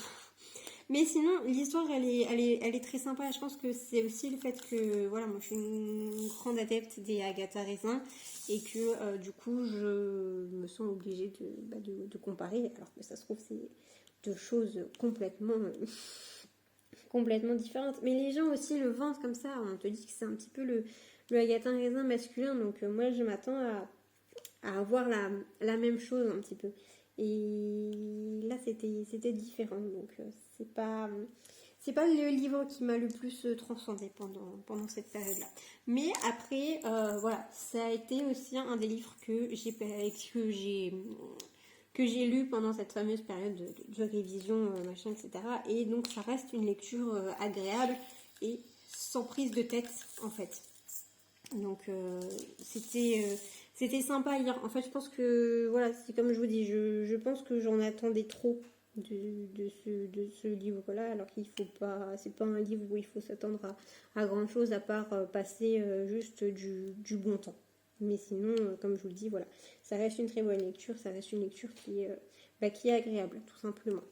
S1: Mais sinon, l'histoire, elle est très sympa. Je pense que c'est aussi le fait que, voilà, moi je suis une grande adepte des Agatha Raisin et que du coup, je me sens obligée de comparer, alors que ça se trouve, c'est deux choses complètement différentes. Mais les gens aussi le vendent comme ça. On te dit que c'est un petit peu le Agatha Raisin masculin. Donc moi, je m'attends à avoir la même chose un petit peu. Et là, c'était différent. Donc, c'est pas le livre qui m'a le plus transcendé pendant cette période-là. Mais après, voilà, ça a été aussi un des livres que j'ai lu pendant cette fameuse période de révision, machin, etc. Et donc, ça reste une lecture agréable et sans prise de tête, en fait. Donc, c'était sympa à lire. En fait, je pense que, voilà, c'est comme je vous dis, je pense que j'en attendais trop de ce livre-là, alors qu'il faut pas, c'est pas un livre où il faut s'attendre à grand chose à part passer juste du bon temps. Mais sinon, comme je vous le dis, voilà, ça reste une très bonne lecture, ça reste une lecture qui est agréable, tout simplement.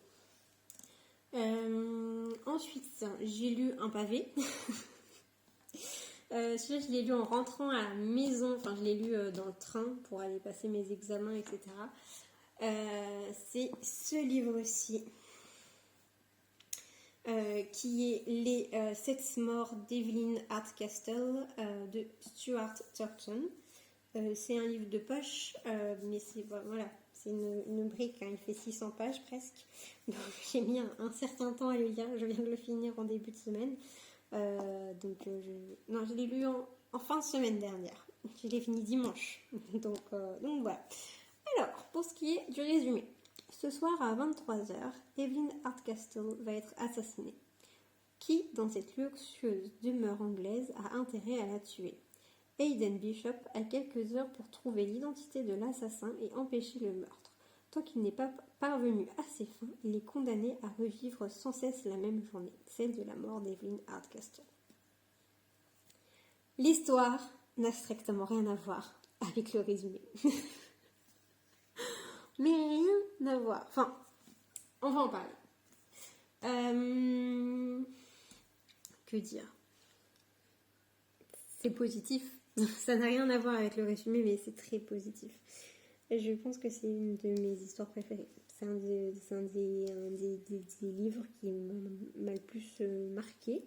S1: Ensuite, j'ai lu Un pavé. Celui-là, je l'ai lu en rentrant à la maison, enfin je l'ai lu dans le train pour aller passer mes examens, etc. C'est ce livre-ci qui est Les 7 morts d'Evelyn Hardcastle de Stuart Turton. C'est un livre de poche, mais voilà, c'est une brique, hein, il fait 600 pages presque. Donc j'ai mis un certain temps à le lire, je viens de le finir en début de semaine. Non, je l'ai lu en fin de semaine dernière. Je l'ai fini dimanche. Donc voilà. Alors, pour ce qui est du résumé. Ce soir à 23h, Evelyn Hardcastle va être assassinée. Qui, dans cette luxueuse demeure anglaise, a intérêt à la tuer? Hayden Bishop a quelques heures pour trouver l'identité de l'assassin et empêcher le meurtre. Tant qu'il n'est pas parvenu à ses fins, il est condamné à revivre sans cesse la même journée, celle de la mort d'Evelyn Hardcastle. L'histoire n'a strictement rien à voir avec le résumé. Mais rien à voir. Enfin, on va en parler. Que dire? C'est positif. Ça n'a rien à voir avec le résumé, mais c'est très positif. Je pense que c'est une de mes histoires préférées. C'est un des livres qui m'a le plus marqué.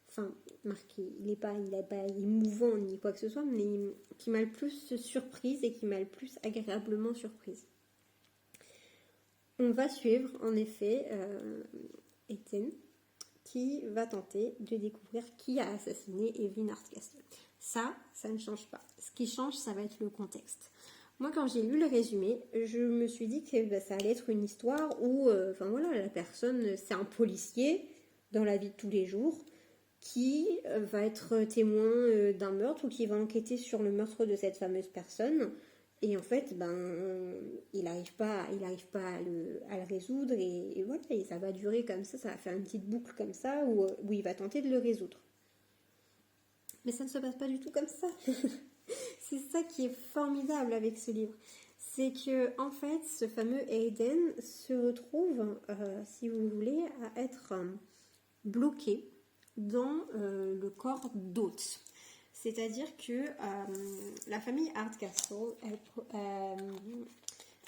S1: Enfin, marqué. Il n'est pas émouvant ni quoi que ce soit, mais qui m'a le plus surprise et qui m'a le plus agréablement surprise. On va suivre en effet Ethan qui va tenter de découvrir qui a assassiné Evelyn Hardcastle. Ça ne change pas. Ce qui change, ça va être le contexte. Moi, quand j'ai lu le résumé, je me suis dit que ça allait être une histoire où, la personne, c'est un policier dans la vie de tous les jours qui va être témoin d'un meurtre ou qui va enquêter sur le meurtre de cette fameuse personne. Et en fait, il n'arrive pas à le résoudre et voilà, et ça va durer comme ça va faire une petite boucle comme ça où il va tenter de le résoudre. Mais ça ne se passe pas du tout comme ça. C'est ça qui est formidable avec ce livre. C'est que, en fait, ce fameux Hayden se retrouve, si vous voulez, à être bloqué dans le corps d'Oates. C'est-à-dire que la famille Hardcastle,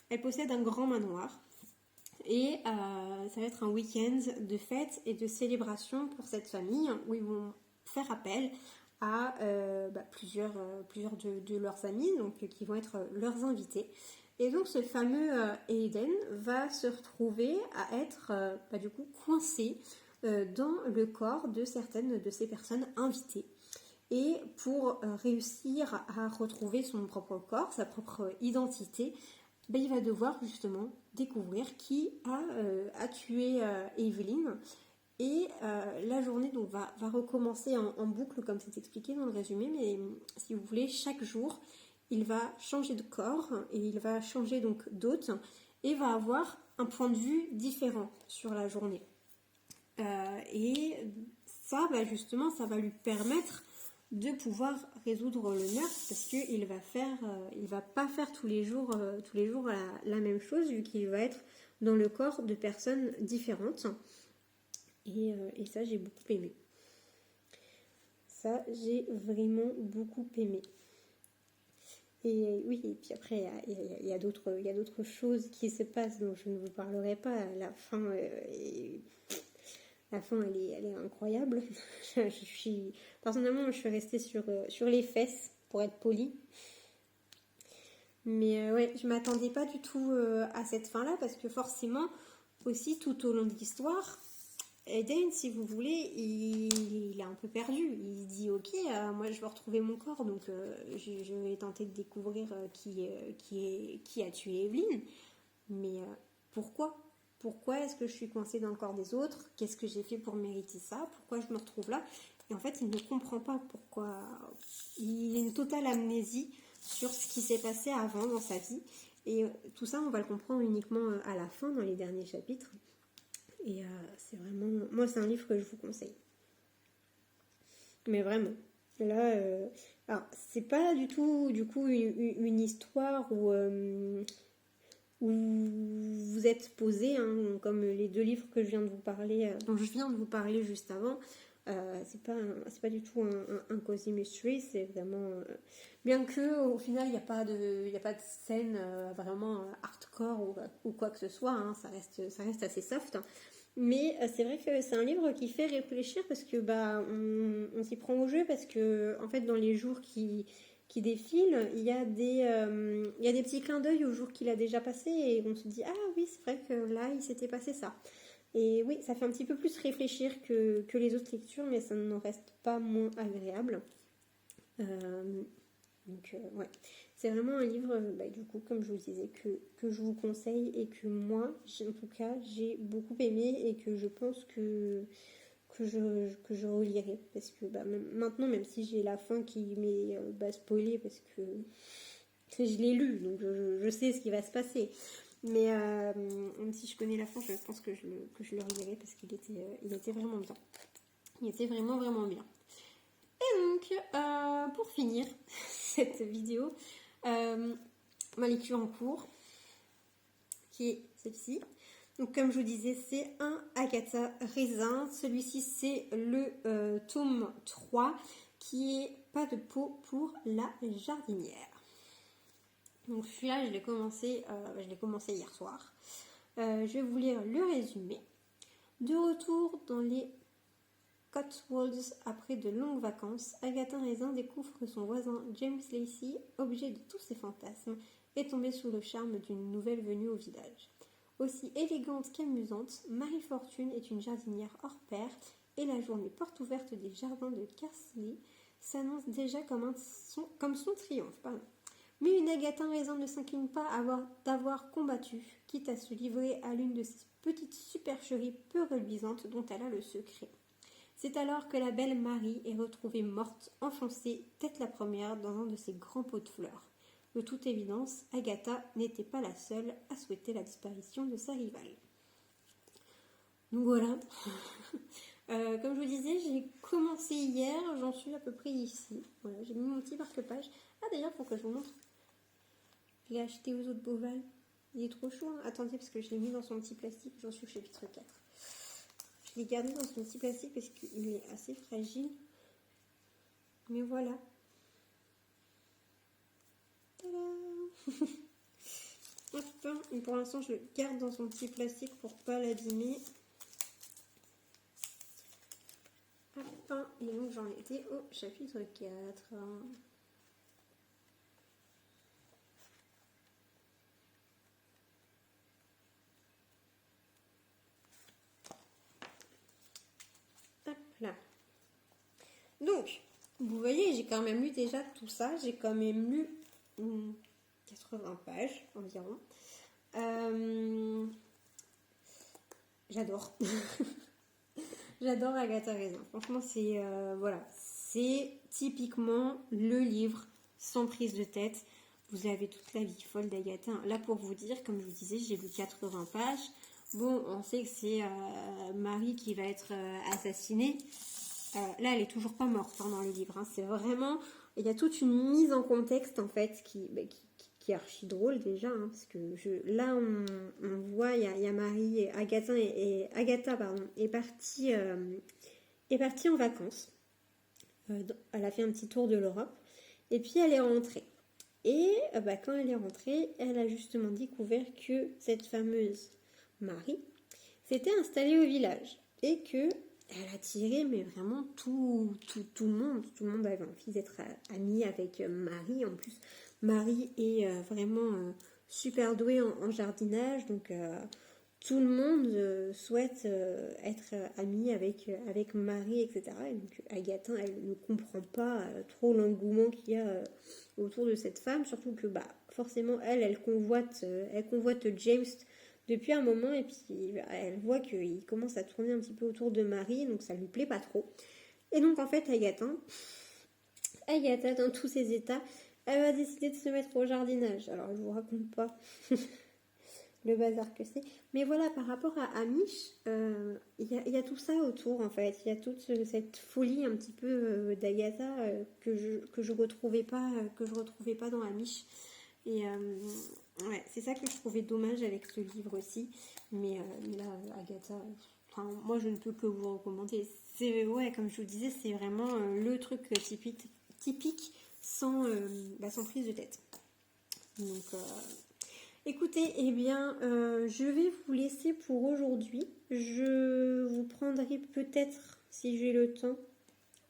S1: elle possède un grand manoir. Et ça va être un week-end de fêtes et de célébrations pour cette famille où ils vont faire appel à plusieurs de leurs amis, donc qui vont être leurs invités. Et donc ce fameux Hayden va se retrouver à être du coup coincé dans le corps de certaines de ces personnes invitées. Et pour réussir à retrouver son propre corps, sa propre identité, il va devoir justement découvrir qui a tué Evelyn. Et la journée donc, va recommencer en boucle, comme c'est expliqué dans le résumé, mais si vous voulez, chaque jour, il va changer de corps et il va changer donc d'hôte. et va avoir un point de vue différent sur la journée. Et ça, justement, ça va lui permettre de pouvoir résoudre le meurtre parce qu'il va pas faire tous les jours la même chose vu qu'il va être dans le corps de personnes différentes. Et ça, j'ai beaucoup aimé. Ça, j'ai vraiment beaucoup aimé. Et oui, et puis après, il y a d'autres choses qui se passent dont je ne vous parlerai pas. La fin, elle est incroyable. Personnellement, je suis restée sur les fesses, pour être polie. Mais ouais, je m'attendais pas du tout à cette fin-là, parce que forcément, aussi, tout au long de l'histoire, Eden, si vous voulez, il est un peu perdu. Il dit ok, moi je veux retrouver mon corps, donc je vais tenter de découvrir qui a tué Evelyn. Mais pourquoi est-ce que je suis coincée dans le corps des autres? Qu'est-ce que j'ai fait pour mériter ça? Pourquoi je me retrouve là? Et en fait, il ne comprend pas pourquoi. Il a une totale amnésie sur ce qui s'est passé avant dans sa vie. Et tout ça, on va le comprendre uniquement à la fin, dans les derniers chapitres. Et c'est vraiment... Moi, c'est un livre que je vous conseille. Mais vraiment. Là, alors, c'est pas du tout, du coup, une histoire où vous êtes posé, hein, comme les 2 livres que je viens de vous parler, dont je viens de vous parler juste avant. C'est pas du tout un cozy mystery, c'est vraiment... bien que au final, il n'y a pas de scène vraiment hardcore ou quoi que ce soit, hein, ça reste assez soft. Hein. Mais c'est vrai que c'est un livre qui fait réfléchir parce que on s'y prend au jeu parce que en fait dans les jours qui défilent, il y a des petits clins d'œil au jour qu'il a déjà passé et on se dit ah oui c'est vrai que là il s'était passé ça. Et oui, ça fait un petit peu plus réfléchir que les autres lectures, mais ça n'en reste pas moins agréable. Donc ouais, c'est vraiment un livre, du coup, comme je vous disais, que je vous conseille et que moi, en tout cas, j'ai beaucoup aimé et que je pense que je relirai. Parce que maintenant, même si j'ai la fin qui m'est spoilée, parce que je l'ai lu, donc je sais ce qui va se passer. Mais même si je connais la fin, je pense que je le relirai parce qu'il était vraiment bien. Il était vraiment, vraiment bien. Et donc, pour finir cette vidéo, ma lecture en cours, qui est celle-ci. Donc, comme je vous disais, c'est un Agatha Raisin. Celui-ci, c'est le tome 3, qui est Pas de peau pour la jardinière. Donc, celui-là, je l'ai commencé hier soir. Je vais vous lire le résumé. De retour dans les Cotswolds après de longues vacances, Agatha Raisin découvre que son voisin James Lacey, objet de tous ses fantasmes, est tombé sous le charme d'une nouvelle venue au village. Aussi élégante qu'amusante, Marie Fortune est une jardinière hors pair et la journée porte ouverte des jardins de Carsley s'annonce déjà comme son triomphe. Mais une Agatha Raisin ne s'incline pas d'avoir combattu, quitte à se livrer à l'une de ces petites supercheries peu reluisantes dont elle a le secret. C'est alors que la belle Marie est retrouvée morte, enfoncée, tête la première, dans un de ses grands pots de fleurs. De toute évidence, Agatha n'était pas la seule à souhaiter la disparition de sa rivale. Donc voilà. Comme je vous disais, j'ai commencé hier, j'en suis à peu près ici. Voilà, j'ai mis mon petit marque-page. Ah d'ailleurs, pour que je vous montre, je l'ai acheté aux autres Beauval. Il est trop chaud. Hein. Attendez, parce que je l'ai mis dans son petit plastique, j'en suis au chapitre 4. Je l'ai gardé dans son petit plastique parce qu'il est assez fragile. Mais voilà. Tadam. Hop, et pour l'instant, je le garde dans son petit plastique pour pas l'abîmer. Hop, et donc j'en étais au chapitre 4. Hop là. Donc, vous voyez, j'ai quand même lu déjà tout ça. J'ai quand même lu 80 pages environ. J'adore. J'adore Agatha Raisin. Franchement, c'est typiquement le livre sans prise de tête. vous avez toute la vie folle d'Agatha. Là, pour vous dire, comme je vous disais, j'ai lu 80 pages. Bon, on sait que c'est Marie qui va être assassinée. Là, elle est toujours pas morte dans le livre. C'est vraiment... Il y a toute une mise en contexte, en fait, qui est archi drôle déjà. Parce que là, on voit, il y a Marie et Agatha est partie en vacances. Elle a fait un petit tour de l'Europe. Et puis, elle est rentrée. Et quand elle est rentrée, elle a justement découvert que cette fameuse Marie s'était installée au village. Et que elle attirait mais vraiment tout le monde. Tout le monde avait envie d'être amie avec Marie. En plus, Marie est vraiment super douée en jardinage. Donc, tout le monde souhaite être amie avec Marie, etc. Et donc, Agatha, elle ne comprend pas trop l'engouement qu'il y a autour de cette femme. Surtout que, forcément, elle convoite James depuis un moment, et puis elle voit qu'il commence à tourner un petit peu autour de Marie, donc ça lui plaît pas trop. Et donc en fait, Agatha, dans tous ses états, elle va décider de se mettre au jardinage. Alors je vous raconte pas le bazar que c'est, mais voilà, par rapport à Amish, il y a tout ça autour en fait. Il y a toute cette folie un petit peu d'Agatha que je retrouvais pas dans Amish. Et ouais, c'est ça que je trouvais dommage avec ce livre aussi. Mais là, Agatha, moi je ne peux que vous recommander. Ouais, comme je vous disais, c'est vraiment le truc typique sans prise de tête. Donc, écoutez, eh bien, je vais vous laisser pour aujourd'hui. Je vous prendrai peut-être, si j'ai le temps,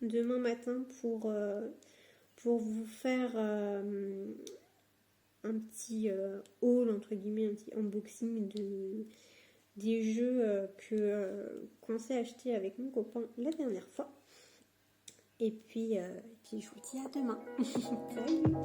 S1: demain matin pour vous faire un petit haul, entre guillemets, un petit unboxing des jeux qu'on s'est achetés avec mon copain la dernière fois. Et puis je vous dis à demain. Salut!